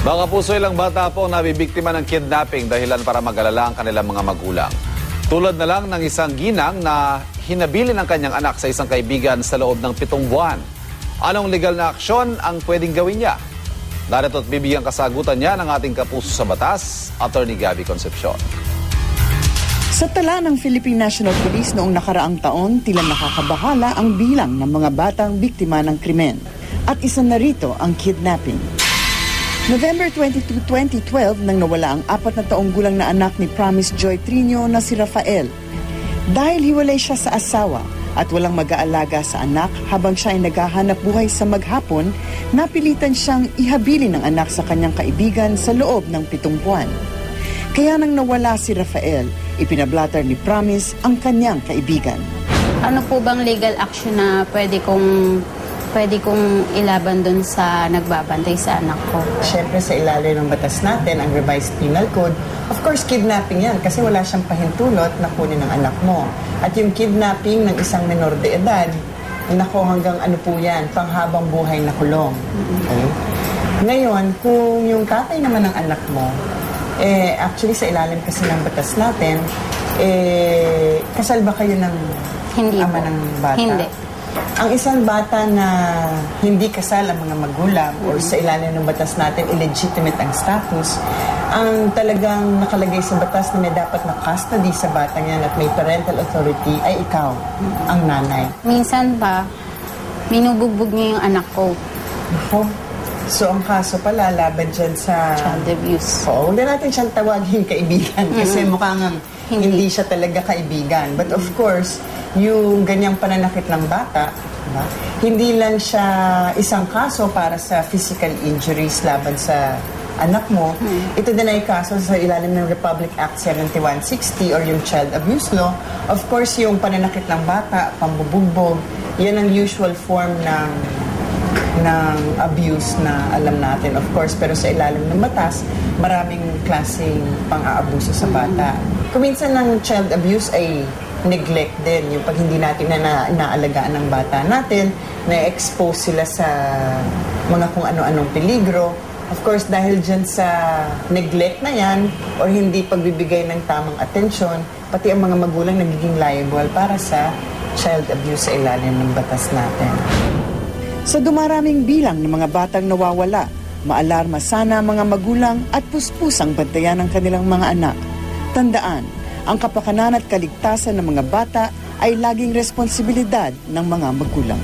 Mga puso, ilang bata po nabibiktima ng kidnapping dahilan para mag-alala ang kanilang mga magulang. Tulad na lang ng isang ginang na hinabili ng kanyang anak sa isang kaibigan sa loob ng 7 buwan. Anong legal na aksyon ang pwedeng gawin niya? Narito at bibigyan kasagutan niya ng ating kapuso sa batas, Attorney Gabby Concepcion. Sa tala ng Philippine National Police noong nakaraang taon, tila nakakabahala ang bilang ng mga batang biktima ng krimen. At isa na rito ang kidnapping. November 22, 2012 nang nawala ang 4 na taong gulang na anak ni Promise Joy Trino na si Rafael. Dahil hiwalay siya sa asawa at walang mag-aalaga sa anak habang siya ay naghahanap buhay sa maghapon, napilitan siyang ihabili ng anak sa kanyang kaibigan sa loob ng 7 buwan. Kaya nang nawala si Rafael, ipinablatter ni Promise ang kanyang kaibigan. Ano po bang legal action na pwede kong ilaban dun sa nagbabantay sa anak ko? Siyempre sa ilalim ng batas natin, ang Revised Penal Code, of course kidnapping yan kasi wala siyang pahintulot na kunin ng anak mo. At yung kidnapping ng isang menor de edad, nako hanggang ano po yan, panghabang buhay na kulong. Okay? Ngayon, kung yung tatay naman ng anak mo, actually sa ilalim kasi ng batas natin, kasal ba kayo ng ama ng bata? Hindi. Ang isang bata na hindi kasal ang mga magulang or sa ilalim ng batas natin, illegitimate ang status, ang talagang nakalagay sa batas na may dapat na custody sa batang yan at may parental authority ay ikaw, ang nanay. Minsan ba, minubugbog niya yung anak ko. Ako. So ang kaso pala, laban dyan sa... Child abuse. Oo, huwag na natin siyang tawagin kaibigan kasi mukhang hindi siya talaga kaibigan. But of course, yung ganyang pananakit ng bata, diba? Hindi lang siya isang kaso para sa physical injuries laban sa anak mo. Ito din ay kaso sa ilalim ng Republic Act 7160 or yung Child Abuse Law. Of course, yung pananakit ng bata, pambubugbog, yan ang usual form ng abuse na alam natin, of course. Pero sa ilalim ng batas, maraming klaseng pang-aabuso sa bata. Kuminsan ng child abuse ay neglect din. Yung pag hindi natin naalagaan ng bata natin, na-expose sila sa mga kung ano-anong peligro. Of course, dahil dyan sa neglect na yan or hindi pagbibigay ng tamang atensyon, pati ang mga magulang nagiging liable para sa child abuse sa ilalim ng batas natin. Sa dumaraming bilang ng mga batang nawawala, maalarma sana ang mga magulang at puspusang bantayan ng kanilang mga anak. Tandaan, ang kapakanan at kaligtasan ng mga bata ay laging responsibilidad ng mga magulang.